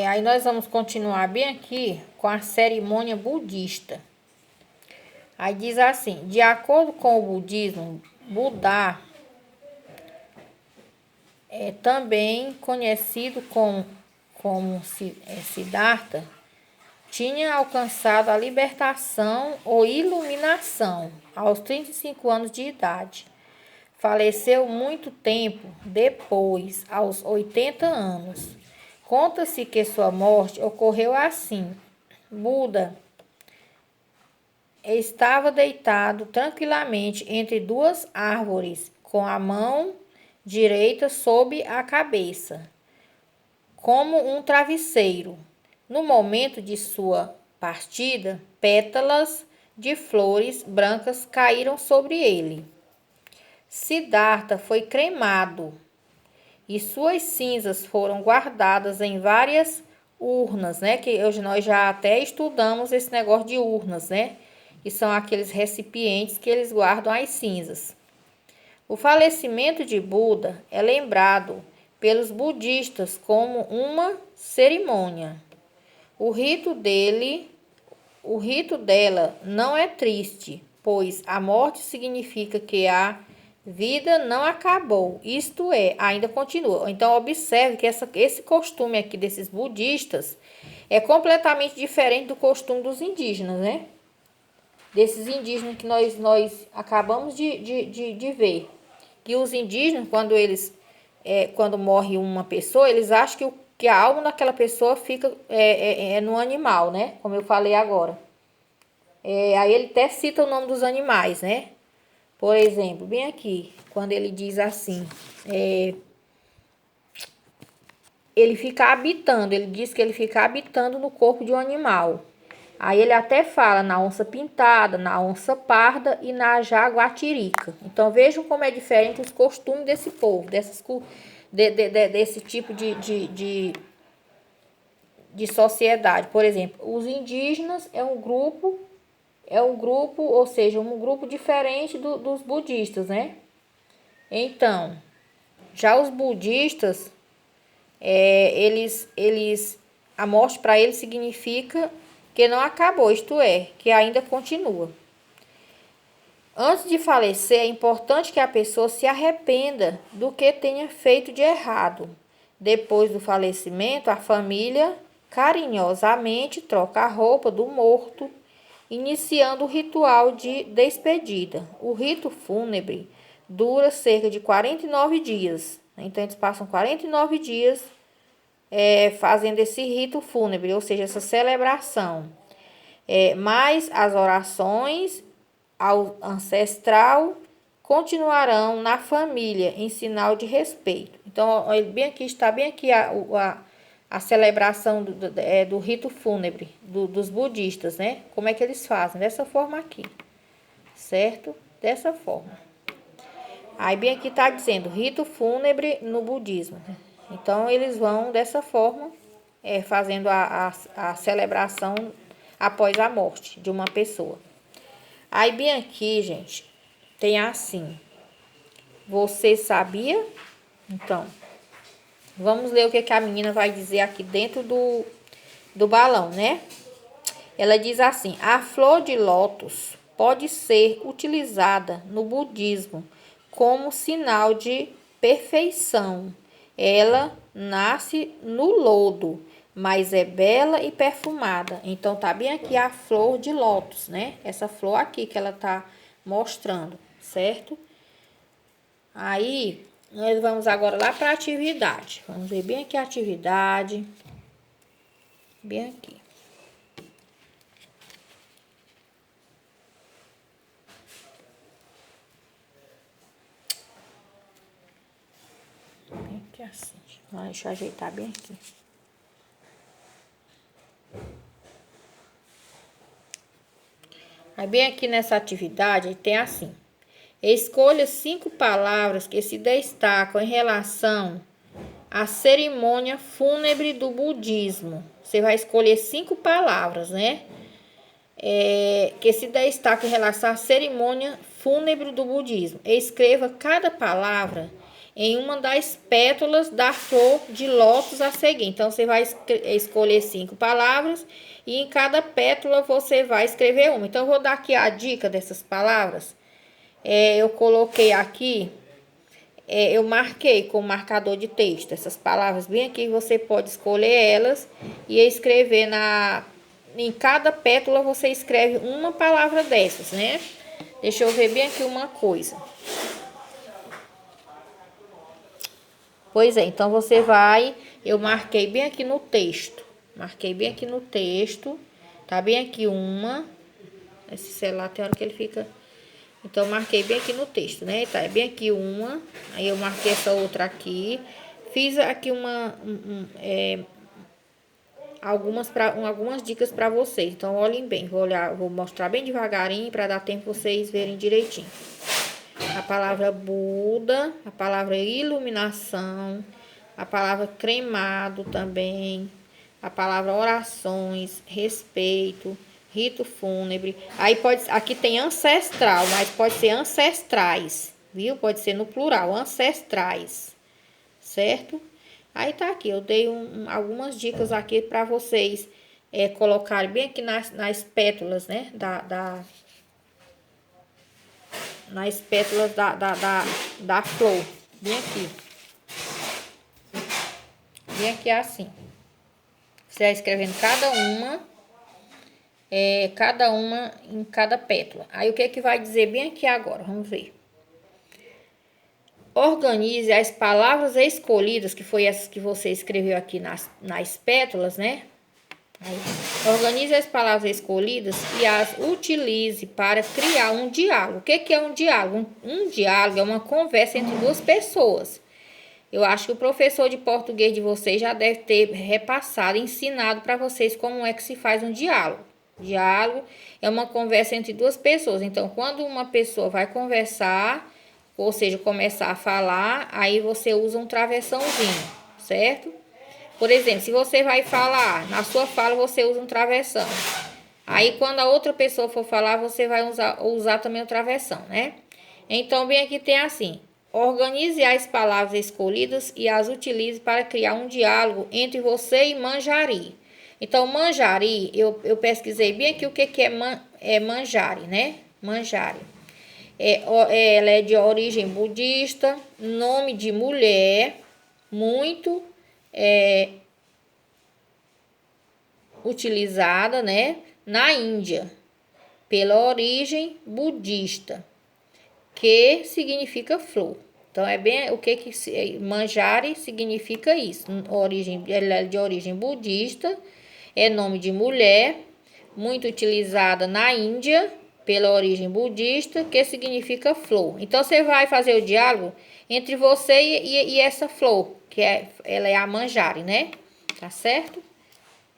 Aí nós vamos continuar bem aqui com a cerimônia budista. Aí diz assim: de acordo com o budismo, Buda é também conhecido como Siddhartha, tinha alcançado a libertação ou iluminação aos 35 anos de idade. Faleceu muito tempo depois, aos 80 anos. Conta-se que sua morte ocorreu assim: Buda estava deitado tranquilamente entre duas árvores, com a mão direita sob a cabeça, como um travesseiro. No momento de sua partida, pétalas de flores brancas caíram sobre ele. Siddhartha foi cremado e suas cinzas foram guardadas em várias urnas, né? Que hoje nós já até estudamos esse negócio de urnas, né? Que são aqueles recipientes que eles guardam as cinzas. O falecimento de Buda é lembrado pelos budistas como uma cerimônia. O rito dela não é triste, pois a morte significa que a vida não acabou, isto é, ainda continua. Então, observe que esse costume aqui desses budistas é completamente diferente do costume dos indígenas, né? Desses indígenas que nós acabamos de ver. Que os indígenas, quando morre uma pessoa, eles acham que a alma daquela pessoa fica no animal, né? Como eu falei agora. Aí ele até cita o nome dos animais, né? Por exemplo, bem aqui, quando ele diz assim, ele diz que ele fica habitando no corpo de um animal. Aí ele até fala na onça pintada, na onça parda e na jaguatirica. Então vejam como é diferente os costumes desse povo, desse tipo de sociedade. Por exemplo, os indígenas é um grupo, ou seja, um grupo diferente dos budistas, né? Então, já os budistas, a morte para eles significa que não acabou, isto é, que ainda continua. Antes de falecer, é importante que a pessoa se arrependa do que tenha feito de errado. Depois do falecimento, a família carinhosamente troca a roupa do morto, iniciando o ritual de despedida. O rito fúnebre dura cerca de 49 dias. Então, eles passam 49 dias fazendo esse rito fúnebre, ou seja, essa celebração. Mas as orações ao ancestral continuarão na família em sinal de respeito. Então, bem aqui está bem aqui a celebração do rito fúnebre dos budistas, né? Como é que eles fazem? Dessa forma aqui, certo? Dessa forma. Aí bem aqui está dizendo rito fúnebre no budismo. Então, eles vão dessa forma, fazendo a celebração após a morte de uma pessoa. Aí bem aqui, gente, tem assim: você sabia? Então, vamos ler o que a menina vai dizer aqui dentro do balão, né? Ela diz assim: a flor de lótus pode ser utilizada no budismo como sinal de perfeição. Ela nasce no lodo, mas é bela e perfumada. Então, tá bem aqui a flor de lótus, né? Essa flor aqui que ela tá mostrando, certo? Aí, nós vamos agora lá para a atividade. Vamos ver bem aqui a atividade. Bem aqui. Bem aqui assim. Deixa eu ajeitar bem aqui. Aí bem aqui nessa atividade tem assim: escolha 5 palavras que se destacam em relação à cerimônia fúnebre do budismo. Você vai escolher 5 palavras, né? Que se destacam em relação à cerimônia fúnebre do budismo. Escreva cada palavra em uma das pétalas da flor de lótus a seguir. Então, você vai escolher 5 palavras e em cada pétala você vai escrever uma. Então, eu vou dar aqui a dica dessas palavras. Eu coloquei aqui, eu marquei com marcador de texto essas palavras bem aqui. Você pode escolher elas e escrever em cada pétala você escreve uma palavra dessas, né? Deixa eu ver bem aqui uma coisa. Pois é, então você vai, eu marquei bem aqui no texto. Marquei bem aqui no texto. Tá bem aqui uma. Esse celular tem hora que ele fica. Então, eu marquei bem aqui no texto, né? Tá, é bem aqui uma. Aí eu marquei essa outra aqui. Fiz aqui algumas dicas para vocês. Então, olhem bem. Vou mostrar bem devagarinho para dar tempo vocês verem direitinho. A palavra Buda, a palavra iluminação, a palavra cremado também, a palavra orações, respeito, rito fúnebre. Aí aqui tem ancestral, mas pode ser ancestrais, viu? Pode ser no plural, ancestrais, certo? Aí tá aqui, eu dei algumas dicas aqui para vocês colocarem bem aqui nas pétalas, né? Nas pétalas da flor. Bem aqui. Bem aqui assim. Você vai escrevendo cada uma em cada pétala. Aí o que é que vai dizer bem aqui agora? Vamos ver. Organize as palavras escolhidas, que foi essas que você escreveu aqui nas pétalas, né? Aí, organize as palavras escolhidas e as utilize para criar um diálogo. O que é um diálogo? Um diálogo é uma conversa entre duas pessoas. Eu acho que o professor de português de vocês já deve ter repassado, ensinado para vocês como é que se faz um diálogo. Diálogo é uma conversa entre duas pessoas. Então, quando uma pessoa vai conversar, ou seja, começar a falar, aí você usa um travessãozinho, certo? Por exemplo, se você vai falar, na sua fala você usa um travessão. Aí quando a outra pessoa for falar, você vai usar também o travessão, né? Então, bem aqui tem assim: organize as palavras escolhidas e as utilize para criar um diálogo entre você e manjari. Então, manjari, eu pesquisei bem aqui o que é manjari, né? Manjari. Ela é de origem budista, nome de mulher, muito utilizada, né, na Índia, pela origem budista, que significa flor. Então, é bem o que manjari significa isso. Ela é de origem budista, é nome de mulher, muito utilizada na Índia, pela origem budista, que significa flor. Então, você vai fazer o diálogo entre você e essa flor, ela é a manjari, né? Tá certo?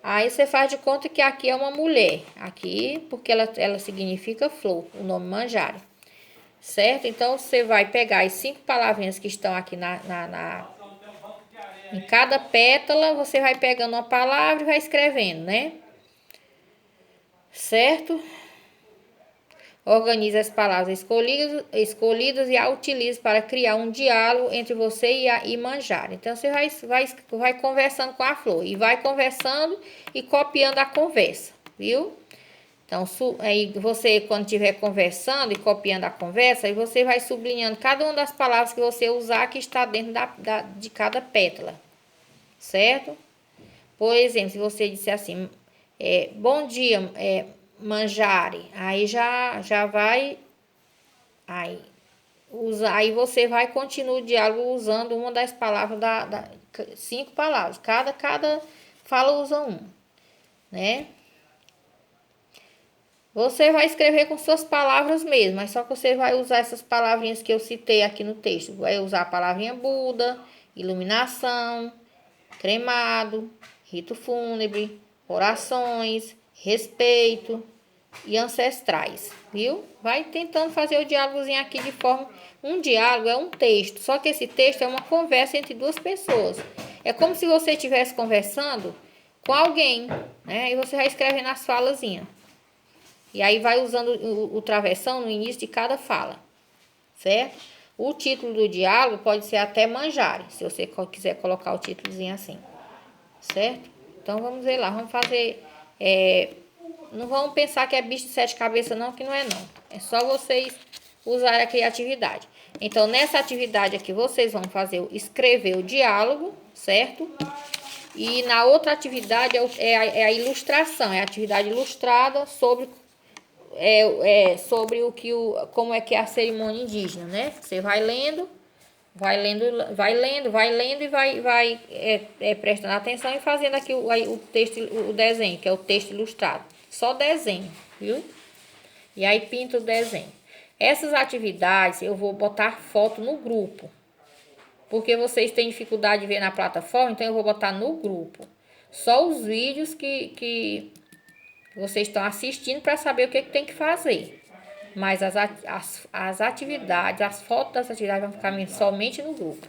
Aí você faz de conta que aqui é uma mulher. Aqui, porque ela significa flor, o nome manjari. Certo? Então, você vai pegar as 5 palavrinhas que estão aqui em cada pétala, você vai pegando uma palavra e vai escrevendo, né? Certo? Organize as palavras escolhidas e a utilize para criar um diálogo entre você e manjari. Então, você vai conversando com a flor e vai conversando e copiando a conversa, viu? Então, aí você, quando estiver conversando e copiando a conversa, aí você vai sublinhando cada uma das palavras que você usar que está dentro de cada pétala, certo? Por exemplo, se você disser assim, bom dia, manjari, aí já vai, aí você vai continuar o diálogo usando uma das palavras 5 palavras, cada fala usa uma, né? Você vai escrever com suas palavras mesmo, mas só que você vai usar essas palavrinhas que eu citei aqui no texto. Vai usar a palavrinha Buda, iluminação, cremado, rito fúnebre, orações, respeito e ancestrais, viu? Vai tentando fazer o diálogozinho aqui de forma... Um diálogo é um texto, só que esse texto é uma conversa entre duas pessoas. É como se você estivesse conversando com alguém, né? E você vai escrevendo as falazinhas. E aí vai usando o travessão no início de cada fala, certo? O título do diálogo pode ser até manjare, se você quiser colocar o títulozinho assim, certo? Então vamos ver lá, vamos fazer. Não vamos pensar que é bicho de sete cabeças, não, que não é não. É só vocês usarem a criatividade. Então, nessa atividade aqui, vocês vão fazer, escrever o diálogo, certo? E na outra atividade é a ilustração, é a atividade ilustrada sobre, sobre como é que é a cerimônia indígena, né? Você vai lendo, vai lendo e vai prestando atenção e fazendo aqui o texto, o desenho, que é o texto ilustrado. Só desenho, viu? E aí pinta o desenho. Essas atividades eu vou botar foto no grupo, porque vocês têm dificuldade de ver na plataforma, então eu vou botar no grupo. Só os vídeos que vocês estão assistindo para saber o que tem que fazer. Mas as atividades, as fotos das atividades vão ficar somente no grupo.